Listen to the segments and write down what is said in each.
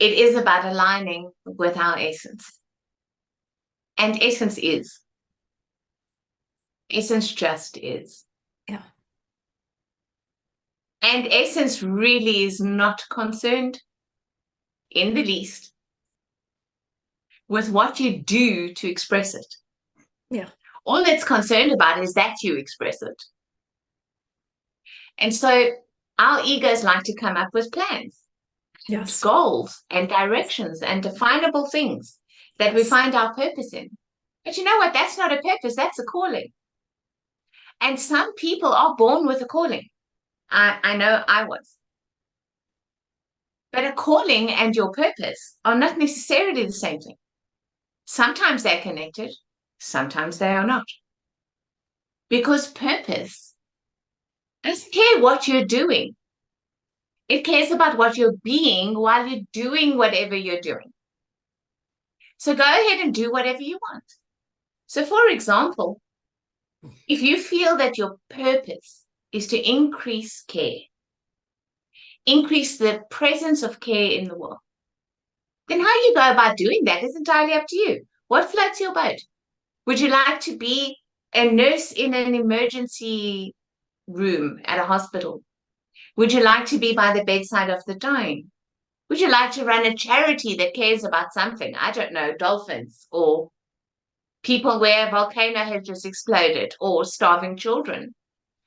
It is about aligning with our essence. And essence is. Essence just is. Yeah. And essence really is not concerned in the least with what you do to express it. Yeah. All it's concerned about is that you express it. And so our egos like to come up with plans, Yes. goals and directions and definable things that we find our purpose in. But you know what? That's not a purpose. That's a calling. And some people are born with a calling. I know I was. But a calling and your purpose are not necessarily the same thing. Sometimes they're connected, sometimes they are not. Because purpose doesn't care what you're doing. It cares about what you're being while you're doing whatever you're doing. So go ahead and do whatever you want. So for example, if you feel that your purpose is to increase care, increase the presence of care in the world, then how you go about doing that is entirely up to you. What floats your boat? Would you like to be a nurse in an emergency room at a hospital? Would you like to be by the bedside of the dying? Would you like to run a charity that cares about something? I don't know, dolphins or people where a volcano has just exploded or starving children.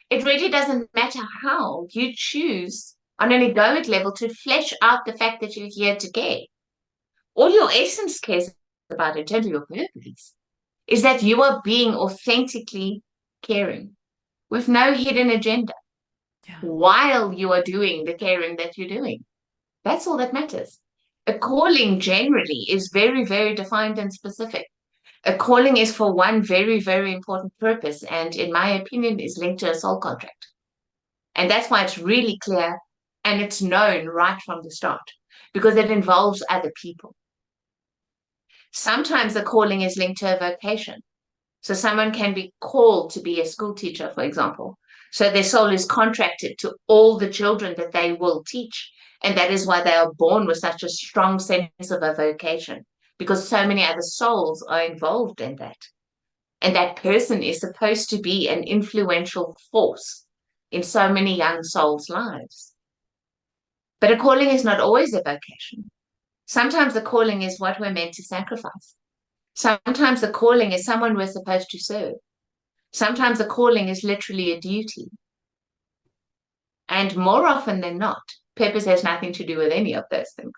It really doesn't matter how you choose on an egoic level to flesh out the fact that you're here to care. All your essence cares about in terms of your purpose is that you are being authentically caring with no hidden agenda while you are doing the caring that you're doing. That's all that matters. A calling generally is very, very defined and specific. A calling is for one very, very important purpose, and in my opinion, is linked to a soul contract. And that's why it's really clear and it's known right from the start because it involves other people. Sometimes the calling is linked to a vocation. So someone can be called to be a school teacher, for example. So their soul is contracted to all the children that they will teach. And that is why they are born with such a strong sense of a vocation, because so many other souls are involved in that. And that person is supposed to be an influential force in so many young souls' lives. But a calling is not always a vocation. Sometimes the calling is what we're meant to sacrifice. Sometimes the calling is someone we're supposed to serve. Sometimes the calling is literally a duty. And more often than not, purpose has nothing to do with any of those things.